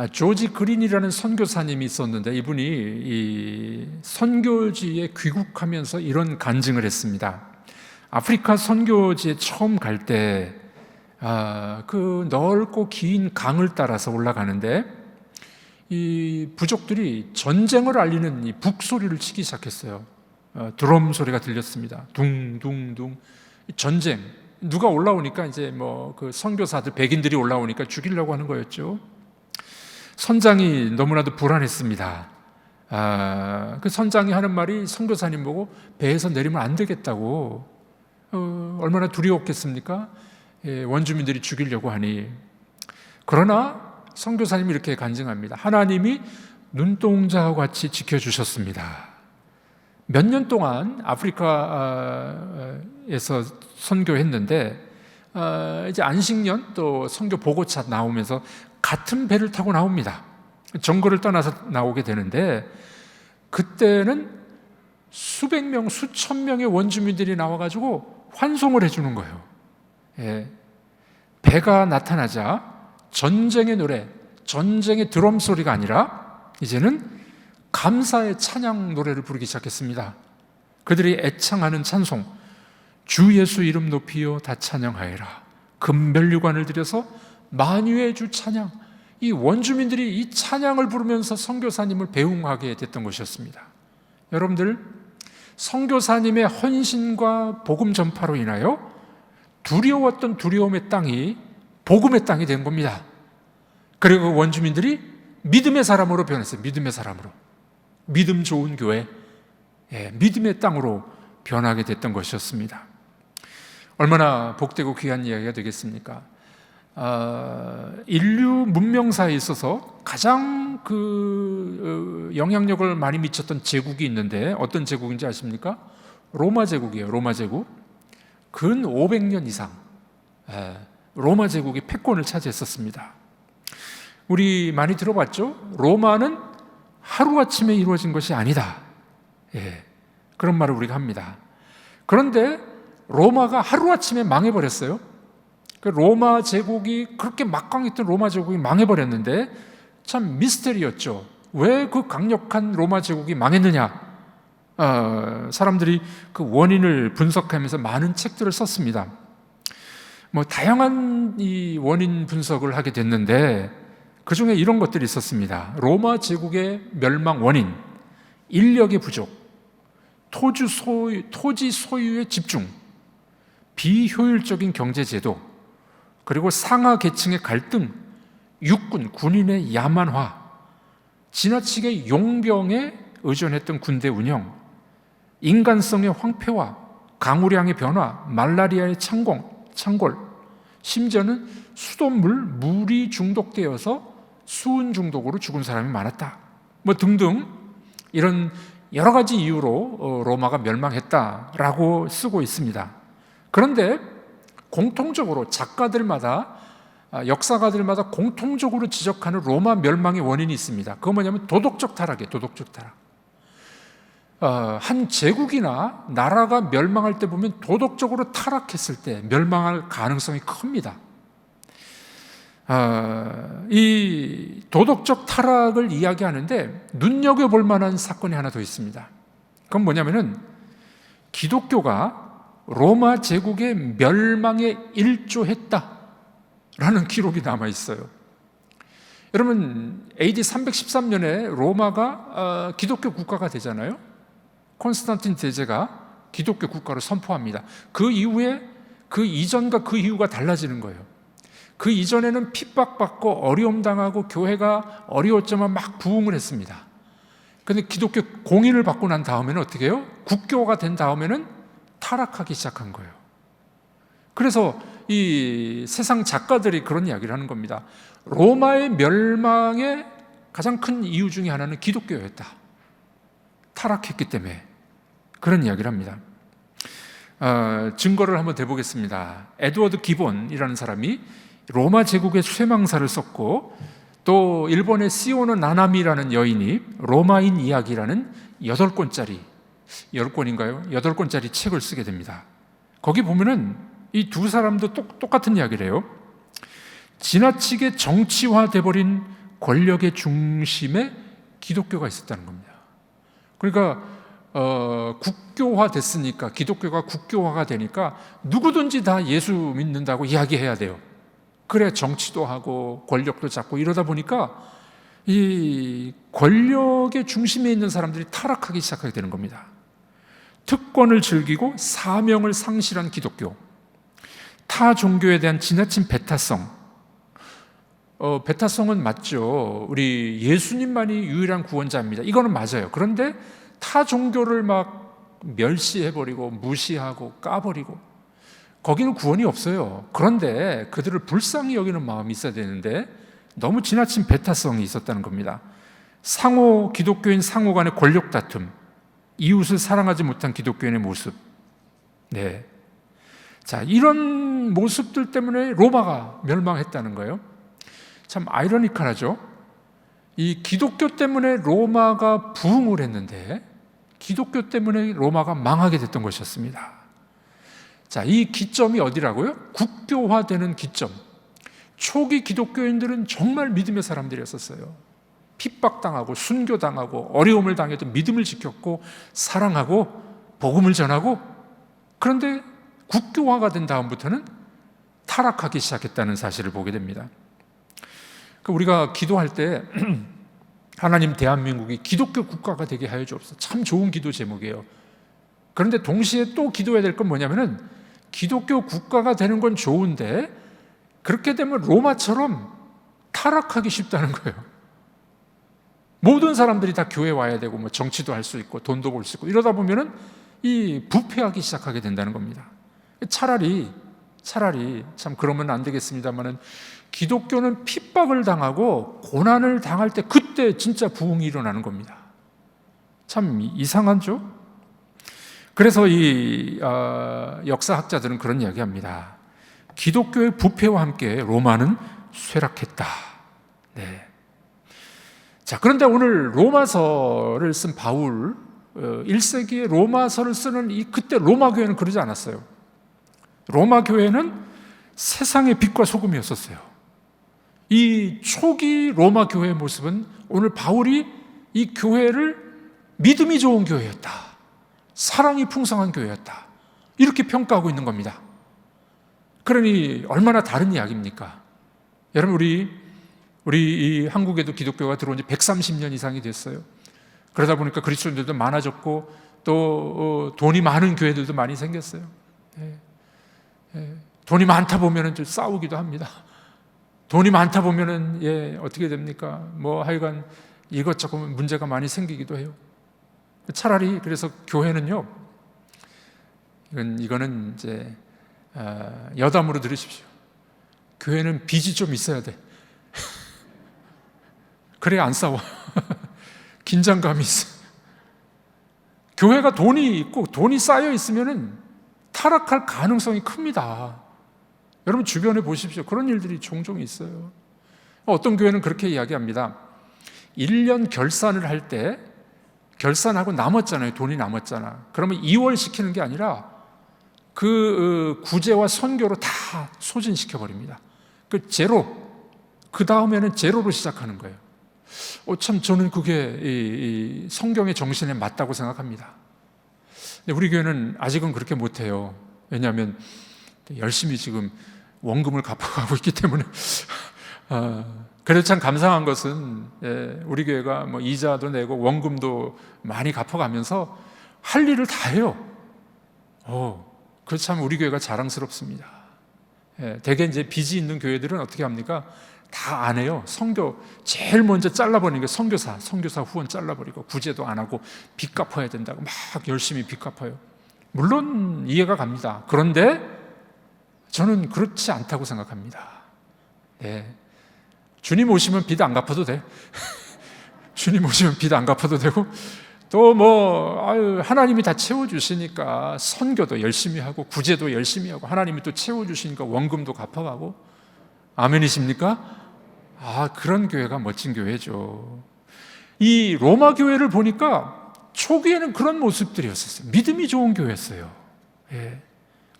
조지 그린이라는 선교사님이 있었는데 이분이 이 선교지에 귀국하면서 이런 간증을 했습니다. 아프리카 선교지에 처음 갈 때 그 넓고 긴 강을 따라서 올라가는데 이 부족들이 전쟁을 알리는 이 북소리를 치기 시작했어요. 드럼 소리가 들렸습니다. 둥둥둥. 전쟁. 누가 올라오니까 이제 그 선교사들, 백인들이 올라오니까 죽이려고 하는 거였죠. 선장이 너무나도 불안했습니다. 그 선장이 하는 말이 선교사님 보고 배에서 내리면 안 되겠다고. 얼마나 두려웠겠습니까? 원주민들이 죽이려고 하니. 그러나 선교사님이 이렇게 간증합니다. 하나님이 눈동자와 같이 지켜주셨습니다. 몇 년 동안 아프리카에서 선교했는데 이제 안식년 또 선교 보고차 나오면서 같은 배를 타고 나옵니다. 정거를 떠나서 나오게 되는데 그때는 수백 명, 수천 명의 원주민들이 나와가지고 환송을 해주는 거예요. 배가 나타나자 전쟁의 노래, 전쟁의 드럼 소리가 아니라 이제는 감사의 찬양 노래를 부르기 시작했습니다. 그들이 애창하는 찬송, 주 예수 이름 높이여 다 찬양하여라. 금별류관을 들여서 만유의 주 찬양. 이 원주민들이 이 찬양을 부르면서 선교사님을 배웅하게 됐던 것이었습니다. 여러분들, 선교사님의 헌신과 복음 전파로 인하여 두려웠던 두려움의 땅이 복음의 땅이 된 겁니다. 그리고 원주민들이 믿음의 사람으로 변했어요. 믿음의 사람으로. 믿음 좋은 교회, 믿음의 땅으로 변하게 됐던 것이었습니다. 얼마나 복되고 귀한 이야기가 되겠습니까? 인류 문명사에 있어서 가장 영향력을 많이 미쳤던 제국이 있는데 어떤 제국인지 아십니까? 로마 제국이에요. 로마 제국. 근 500년 이상 로마 제국이 패권을 차지했었습니다. 우리 많이 들어봤죠? 로마는 하루아침에 이루어진 것이 아니다. 그런 말을 우리가 합니다. 그런데 로마가 하루아침에 망해버렸어요. 로마 제국이 그렇게 막강했던 로마 제국이 망해버렸는데 참 미스터리였죠. 왜 그 강력한 로마 제국이 망했느냐? 사람들이 그 원인을 분석하면서 많은 책들을 썼습니다. 다양한 이 원인 분석을 하게 됐는데 그 중에 이런 것들이 있었습니다. 로마 제국의 멸망 원인, 인력의 부족, 토지 소유의 집중, 비효율적인 경제제도, 그리고 상하 계층의 갈등, 육군, 군인의 야만화, 지나치게 용병에 의존했던 군대 운영, 인간성의 황폐화, 강우량의 변화, 말라리아의 창궐, 심지어는 수돗물, 물이 중독되어서 수은 중독으로 죽은 사람이 많았다. 등등 이런 여러 가지 이유로 로마가 멸망했다라고 쓰고 있습니다. 그런데 공통적으로 작가들마다 역사가들마다 공통적으로 지적하는 로마 멸망의 원인이 있습니다. 그건 뭐냐면 도덕적 타락이에요. 도덕적 타락. 한 제국이나 나라가 멸망할 때 보면 도덕적으로 타락했을 때 멸망할 가능성이 큽니다. 이 도덕적 타락을 이야기하는데 눈여겨볼 만한 사건이 하나 더 있습니다. 그건 뭐냐면은 기독교가 로마 제국의 멸망에 일조했다라는 기록이 남아 있어요. 여러분, AD 313년에 로마가 기독교 국가가 되잖아요. 콘스탄틴 대제가 기독교 국가로 선포합니다. 그 이후에 그 이전과 그 이후가 달라지는 거예요. 그 이전에는 핍박받고 어려움당하고 교회가 어려웠지만 막 부흥을 했습니다. 그런데 기독교 공인을 받고 난 다음에는 어떻게 해요? 국교가 된 다음에는 타락하기 시작한 거예요. 그래서 이 세상 작가들이 그런 이야기를 하는 겁니다. 로마의 멸망의 가장 큰 이유 중에 하나는 기독교였다. 타락했기 때문에 그런 이야기를 합니다. 증거를 한번 대보겠습니다. 에드워드 기본이라는 사람이 로마 제국의 쇠망사를 썼고 또 일본의 시오노 나나미라는 여인이 로마인 이야기라는 8권짜리 10권인가요? 8권짜리 책을 쓰게 됩니다. 거기 보면은 이 두 사람도 똑같은 이야기를 해요. 지나치게 정치화돼버린 권력의 중심에 기독교가 있었다는 겁니다. 그러니까 국교화 됐으니까, 기독교가 국교화가 되니까 누구든지 다 예수 믿는다고 이야기해야 돼요. 그래 정치도 하고 권력도 잡고 이러다 보니까 이 권력의 중심에 있는 사람들이 타락하기 시작하게 되는 겁니다. 특권을 즐기고 사명을 상실한 기독교, 타 종교에 대한 지나친 배타성. 배타성은 맞죠. 우리 예수님만이 유일한 구원자입니다. 이거는 맞아요. 그런데 타 종교를 막 멸시해버리고 무시하고 까버리고 거기는 구원이 없어요. 그런데 그들을 불쌍히 여기는 마음이 있어야 되는데 너무 지나친 배타성이 있었다는 겁니다. 기독교인 상호 간의 권력 다툼, 이웃을 사랑하지 못한 기독교인의 모습. 네. 자, 이런 모습들 때문에 로마가 멸망했다는 거예요. 참 아이러니컬하죠. 이 기독교 때문에 로마가 부흥을 했는데 기독교 때문에 로마가 망하게 됐던 것이었습니다. 자, 이 기점이 어디라고요? 국교화되는 기점. 초기 기독교인들은 정말 믿음의 사람들이었어요. 핍박당하고 순교당하고 어려움을 당해도 믿음을 지켰고 사랑하고 복음을 전하고, 그런데 국교화가 된 다음부터는 타락하기 시작했다는 사실을 보게 됩니다. 우리가 기도할 때 하나님, 대한민국이 기독교 국가가 되게 하여 주옵소서. 참 좋은 기도 제목이에요. 그런데 동시에 또 기도해야 될 건 뭐냐면은 기독교 국가가 되는 건 좋은데 그렇게 되면 로마처럼 타락하기 쉽다는 거예요. 모든 사람들이 다 교회 와야 되고 뭐 정치도 할 수 있고 돈도 벌 수 있고 이러다 보면은 이 부패하기 시작하게 된다는 겁니다. 차라리 참 그러면 안 되겠습니다만은 기독교는 핍박을 당하고 고난을 당할 때 그때 진짜 부흥이 일어나는 겁니다. 참 이상하죠? 그래서 이 역사학자들은 그런 이야기합니다. 기독교의 부패와 함께 로마는 쇠락했다. 네. 자, 그런데 오늘 로마서를 쓴 바울, 1세기에 로마서를 쓰는 그때 로마 교회는 그러지 않았어요. 로마 교회는 세상의 빛과 소금이었었어요. 이 초기 로마 교회의 모습은 오늘 바울이 이 교회를 믿음이 좋은 교회였다, 사랑이 풍성한 교회였다, 이렇게 평가하고 있는 겁니다. 그러니 얼마나 다른 이야기입니까? 여러분, 우리 한국에도 기독교가 들어온 지 130년 이상이 됐어요. 그러다 보니까 그리스도인들도 많아졌고 또 돈이 많은 교회들도 많이 생겼어요. 돈이 많다 보면은 좀 싸우기도 합니다. 돈이 많다 보면은 어떻게 됩니까? 뭐 하여간 이것저것 문제가 많이 생기기도 해요. 차라리 그래서 교회는요, 이거는 이제 여담으로 들으십시오. 교회는 빚이 좀 있어야 돼. 그래야 안 싸워. 긴장감이 있어. 교회가 돈이 있고 돈이 쌓여 있으면은 타락할 가능성이 큽니다. 여러분 주변에 보십시오. 그런 일들이 종종 있어요. 어떤 교회는 그렇게 이야기합니다. 1년 결산을 할 때 결산하고 남았잖아요. 돈이 남았잖아. 그러면 2월 시키는 게 아니라 그 구제와 선교로 다 소진시켜버립니다. 그 다음에는 제로로 시작하는 거예요. 참 저는 그게 이 성경의 정신에 맞다고 생각합니다. 근데 우리 교회는 아직은 그렇게 못해요. 왜냐하면 열심히 지금 원금을 갚아가고 있기 때문에. 그래도 참 감사한 것은 우리 교회가 뭐 이자도 내고 원금도 많이 갚아가면서 할 일을 다 해요. 그래서 참 우리 교회가 자랑스럽습니다. 대개 이제 빚이 있는 교회들은 어떻게 합니까? 다 안 해요. 선교 제일 먼저 잘라버리는 게 선교사 후원 잘라버리고 구제도 안 하고 빚 갚아야 된다고 막 열심히 빚 갚아요. 물론 이해가 갑니다. 그런데 저는 그렇지 않다고 생각합니다. 주님 오시면 빚 안 갚아도 돼. 주님 오시면 빚 안 갚아도 되고 또 하나님이 다 채워주시니까 선교도 열심히 하고 구제도 열심히 하고 하나님이 또 채워주시니까 원금도 갚아가고. 아멘이십니까? 그런 교회가 멋진 교회죠. 이 로마 교회를 보니까 초기에는 그런 모습들이었어요. 믿음이 좋은 교회였어요.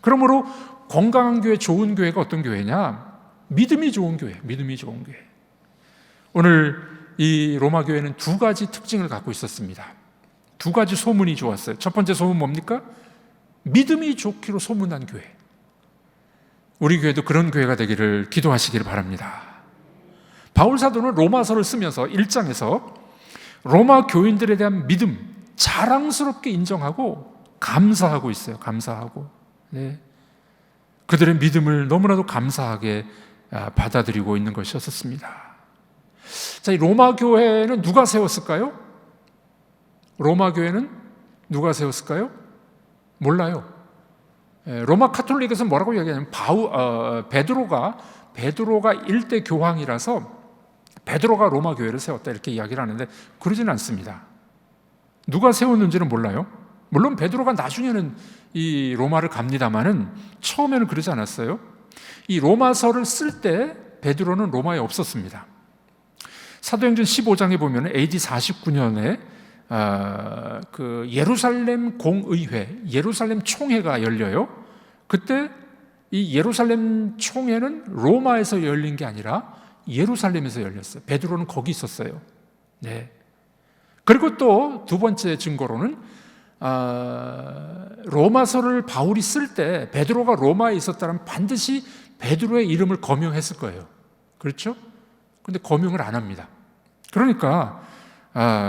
그러므로 건강한 교회, 좋은 교회가 어떤 교회냐? 믿음이 좋은 교회, 믿음이 좋은 교회. 오늘 이 로마 교회는 두 가지 특징을 갖고 있었습니다. 두 가지 소문이 좋았어요. 첫 번째 소문 뭡니까? 믿음이 좋기로 소문난 교회. 우리 교회도 그런 교회가 되기를 기도하시기를 바랍니다. 바울 사도는 로마서를 쓰면서 1장에서 로마 교인들에 대한 믿음 자랑스럽게 인정하고 감사하고 있어요. 감사하고. 네. 그들의 믿음을 너무나도 감사하게 받아들이고 있는 것이었습니다. 자, 이 로마 교회는 누가 세웠을까요? 로마 교회는 누가 세웠을까요? 몰라요. 로마 카톨릭에서 뭐라고 이야기하냐면 베드로가 일대 교황이라서 베드로가 로마 교회를 세웠다 이렇게 이야기를 하는데 그러지는 않습니다. 누가 세웠는지는 몰라요. 물론 베드로가 나중에는 이 로마를 갑니다마는 처음에는 그러지 않았어요. 이 로마서를 쓸 때 베드로는 로마에 없었습니다. 사도행전 15장에 보면 AD 49년에 그 예루살렘 공의회, 예루살렘 총회가 열려요. 그때 이 예루살렘 총회는 로마에서 열린 게 아니라 예루살렘에서 열렸어요. 베드로는 거기 있었어요. 네. 그리고 또 두 번째 증거로는 로마서를 바울이 쓸 때 베드로가 로마에 있었다면 반드시 베드로의 이름을 거명했을 거예요. 그렇죠? 근데 거명을 안 합니다. 그러니까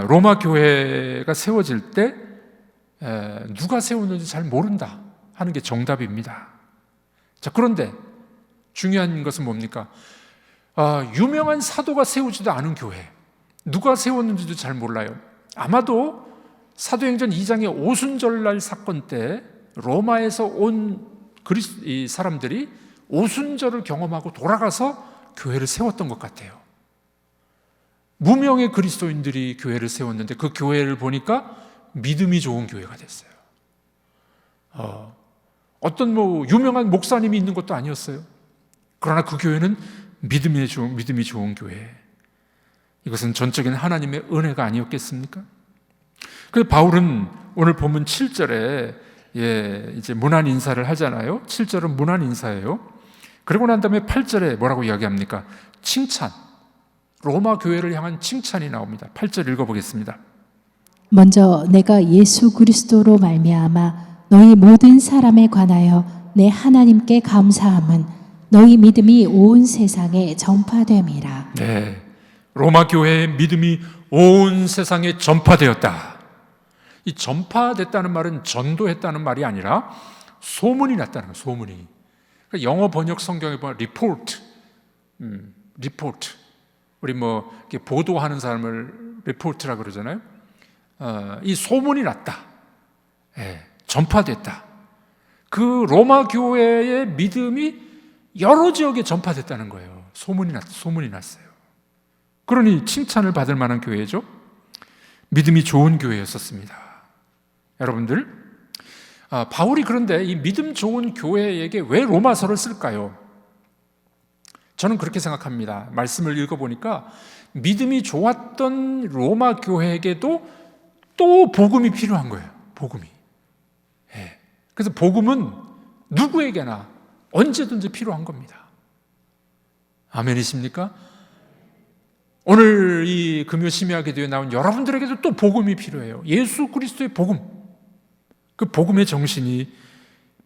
로마 교회가 세워질 때 누가 세웠는지 잘 모른다 하는 게 정답입니다. 자, 그런데 중요한 것은 뭡니까? 유명한 사도가 세우지도 않은 교회, 누가 세웠는지도 잘 몰라요. 아마도 사도행전 2장의 오순절날 사건 때 로마에서 온 이 사람들이 오순절을 경험하고 돌아가서 교회를 세웠던 것 같아요. 무명의 그리스도인들이 교회를 세웠는데 그 교회를 보니까 믿음이 좋은 교회가 됐어요. 어떤 유명한 목사님이 있는 것도 아니었어요. 그러나 그 교회는 믿음이 좋은 교회. 이것은 전적인 하나님의 은혜가 아니었겠습니까? 그래서 바울은 오늘 본문 7절에 이제 문안 인사를 하잖아요. 7절은 문안 인사예요. 그리고 난 다음에 8절에 뭐라고 이야기합니까? 칭찬. 로마 교회를 향한 칭찬이 나옵니다. 8절 읽어보겠습니다. 먼저 내가 예수 그리스도로 말미암아 너희 모든 사람에 관하여 내 하나님께 감사함은 너희 믿음이 온 세상에 전파됨이라. 네, 로마 교회의 믿음이 온 세상에 전파되었다. 이 전파됐다는 말은 전도했다는 말이 아니라 소문이 났다는 거예요. 소문이. 그러니까 영어 번역 성경에 보면 리포트. 우리 이렇게 보도하는 사람을 리포트라고 그러잖아요. 이 소문이 났다. 전파됐다. 그 로마 교회의 믿음이 여러 지역에 전파됐다는 거예요. 소문이 났어요. 그러니 칭찬을 받을 만한 교회죠. 믿음이 좋은 교회였었습니다. 여러분들, 바울이 그런데 이 믿음 좋은 교회에게 왜 로마서를 쓸까요? 저는 그렇게 생각합니다. 말씀을 읽어보니까 믿음이 좋았던 로마 교회에게도 또 복음이 필요한 거예요. 복음이. 그래서 복음은 누구에게나 언제든지 필요한 겁니다. 아멘이십니까? 오늘 이 금요 심야 기도에 나온 여러분들에게도 또 복음이 필요해요. 예수 그리스도의 복음. 그 복음의 정신이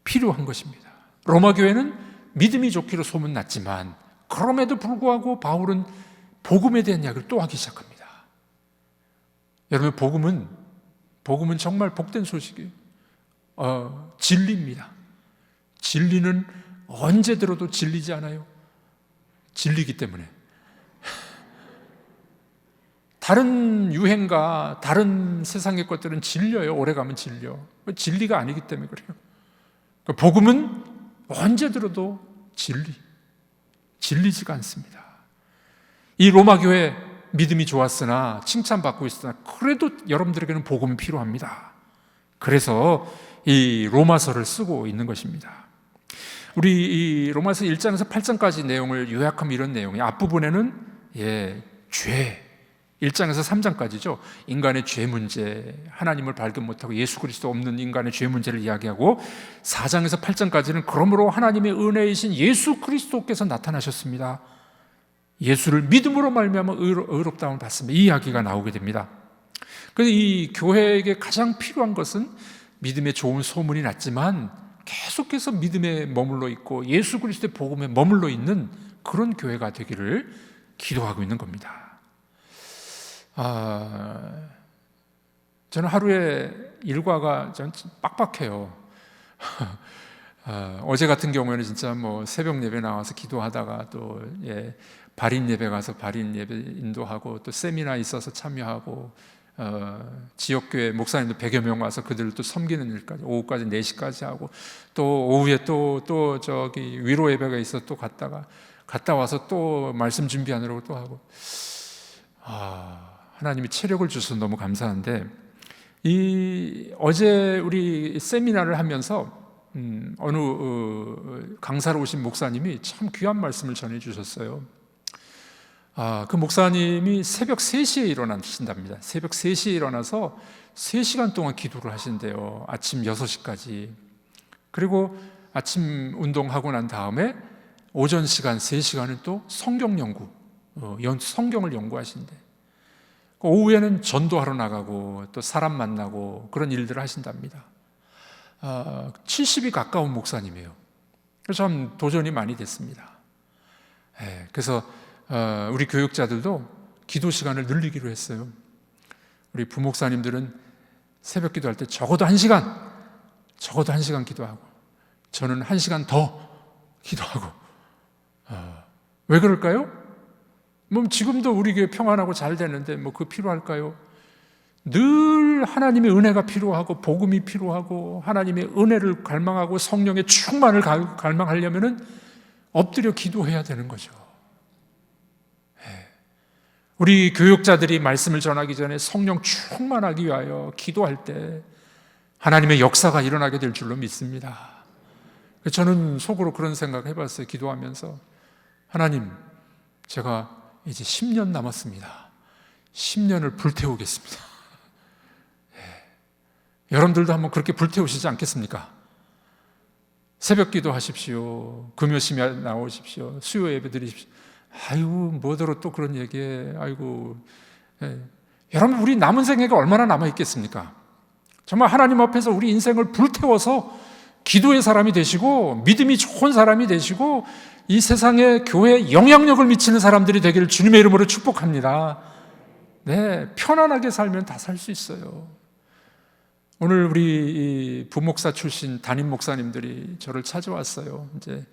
필요한 것입니다. 로마 교회는 믿음이 좋기로 소문났지만 그럼에도 불구하고 바울은 복음에 대한 이야기를 또 하기 시작합니다. 여러분, 복음은 정말 복된 소식이에요. 진리입니다. 진리는 언제 들어도 질리지 않아요. 진리기 때문에. 다른 유행과 다른 세상의 것들은 질려요. 오래가면 질려. 진리가 아니기 때문에 그래요. 복음은 언제 들어도 질리지가 않습니다. 이 로마 교회 믿음이 좋았으나 칭찬받고 있으나 그래도 여러분들에게는 복음이 필요합니다. 그래서 이 로마서를 쓰고 있는 것입니다. 우리 이 로마서 1장에서 8장까지 내용을 요약하면 이런 내용이에요. 앞부분에는 죄, 1장에서 3장까지죠. 인간의 죄 문제, 하나님을 발견 못하고 예수 그리스도 없는 인간의 죄 문제를 이야기하고 4장에서 8장까지는 그러므로 하나님의 은혜이신 예수 그리스도께서 나타나셨습니다. 예수를 믿음으로 말미암아 의롭다함을 받습니다. 이 이야기가 나오게 됩니다. 그래서 이 교회에게 가장 필요한 것은 믿음의 좋은 소문이 났지만 계속해서 믿음에 머물러 있고 예수 그리스도의 복음에 머물러 있는 그런 교회가 되기를 기도하고 있는 겁니다. 저는 하루에 일과가 전 빡빡해요. 어제 같은 경우에는 진짜 뭐 새벽 예배 나와서 기도하다가 또 발인 예배 가서 발인 예배 인도하고 또 세미나 있어서 참여하고 지역교회 목사님도 100여 명 와서 그들을 또 섬기는 일까지 오후까지 4시까지 하고 또 오후에 또 저기 위로 예배가 있어 또 갔다 와서 또 말씀 준비하느라고 또 하고 하나님이 체력을 주셔서 너무 감사한데 어제 우리 세미나를 하면서 어느 강사로 오신 목사님이 참 귀한 말씀을 전해 주셨어요. 그 목사님이 새벽 3시에 일어나신답니다. 새벽 3시에 일어나서 3시간 동안 기도를 하신대요. 아침 6시까지. 그리고 아침 운동하고 난 다음에 오전 시간 3시간은 또 성경 연구, 성경을 연구하신대. 오후에는 전도하러 나가고 또 사람 만나고 그런 일들을 하신답니다. 70이 가까운 목사님이에요. 그래서 참 도전이 많이 됐습니다. 그래서 우리 교육자들도 기도 시간을 늘리기로 했어요. 우리 부목사님들은 새벽 기도할 때 적어도 1시간 기도하고 저는 1시간 더 기도하고 왜 그럴까요? 뭐 지금도 우리 교회 평안하고 잘 되는데 뭐 그거 필요할까요? 늘 하나님의 은혜가 필요하고 복음이 필요하고 하나님의 은혜를 갈망하고 성령의 충만을 갈망하려면은 엎드려 기도해야 되는 거죠. 우리 교육자들이 말씀을 전하기 전에 성령 충만하기 위하여 기도할 때 하나님의 역사가 일어나게 될 줄로 믿습니다. 저는 속으로 그런 생각을 해봤어요. 기도하면서 하나님, 제가 이제 10년 남았습니다. 10년을 불태우겠습니다. 여러분들도 한번 그렇게 불태우시지 않겠습니까? 새벽 기도 하십시오. 금요 심야 나오십시오. 수요 예배 드리십시오. 아이고, 뭐더러 또 그런 얘기에, 아이고. 여러분, 우리 남은 생애가 얼마나 남아있겠습니까? 정말 하나님 앞에서 우리 인생을 불태워서 기도의 사람이 되시고, 믿음이 좋은 사람이 되시고, 이 세상에 교회에 영향력을 미치는 사람들이 되기를 주님의 이름으로 축복합니다. 편안하게 살면 다 살 수 있어요. 오늘 우리 부목사 출신 담임 목사님들이 저를 찾아왔어요. 이제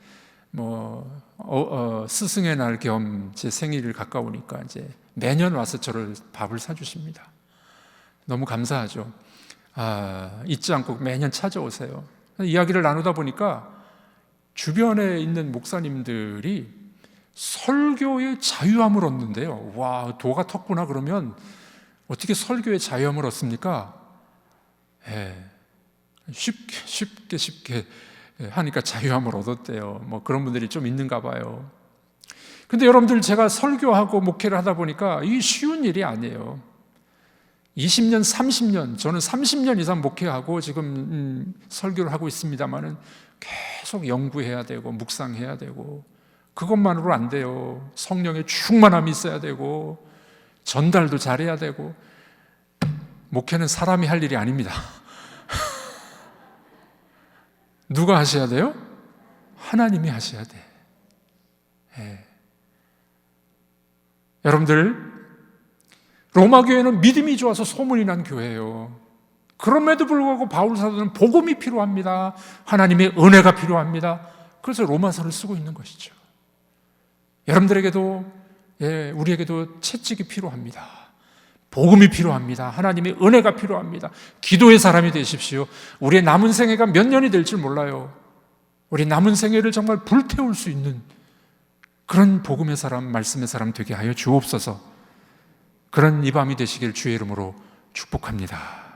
스승의 날 겸 제 생일이 가까우니까 이제 매년 와서 저를 밥을 사주십니다. 너무 감사하죠. 잊지 않고 매년 찾아오세요. 이야기를 나누다 보니까 주변에 있는 목사님들이 설교의 자유함을 얻는데요. 와, 도가 텄구나. 그러면 어떻게 설교의 자유함을 얻습니까? 쉽게 하니까 자유함을 얻었대요. 뭐 그런 분들이 좀 있는가 봐요. 근데 여러분들, 제가 설교하고 목회를 하다 보니까 이게 쉬운 일이 아니에요. 20년, 30년, 저는 30년 이상 목회하고 지금 설교를 하고 있습니다만은 계속 연구해야 되고 묵상해야 되고 그것만으로 안 돼요. 성령의 충만함이 있어야 되고 전달도 잘해야 되고. 목회는 사람이 할 일이 아닙니다. 누가 하셔야 돼요? 하나님이 하셔야 돼. 여러분들, 로마 교회는 믿음이 좋아서 소문이 난 교회예요. 그럼에도 불구하고 바울 사도는 복음이 필요합니다. 하나님의 은혜가 필요합니다. 그래서 로마서를 쓰고 있는 것이죠. 여러분들에게도, 우리에게도 채찍이 필요합니다. 복음이 필요합니다. 하나님의 은혜가 필요합니다. 기도의 사람이 되십시오. 우리의 남은 생애가 몇 년이 될지 몰라요. 우리 남은 생애를 정말 불태울 수 있는 그런 복음의 사람, 말씀의 사람 되게 하여 주옵소서. 그런 이 밤이 되시길 주의 이름으로 축복합니다.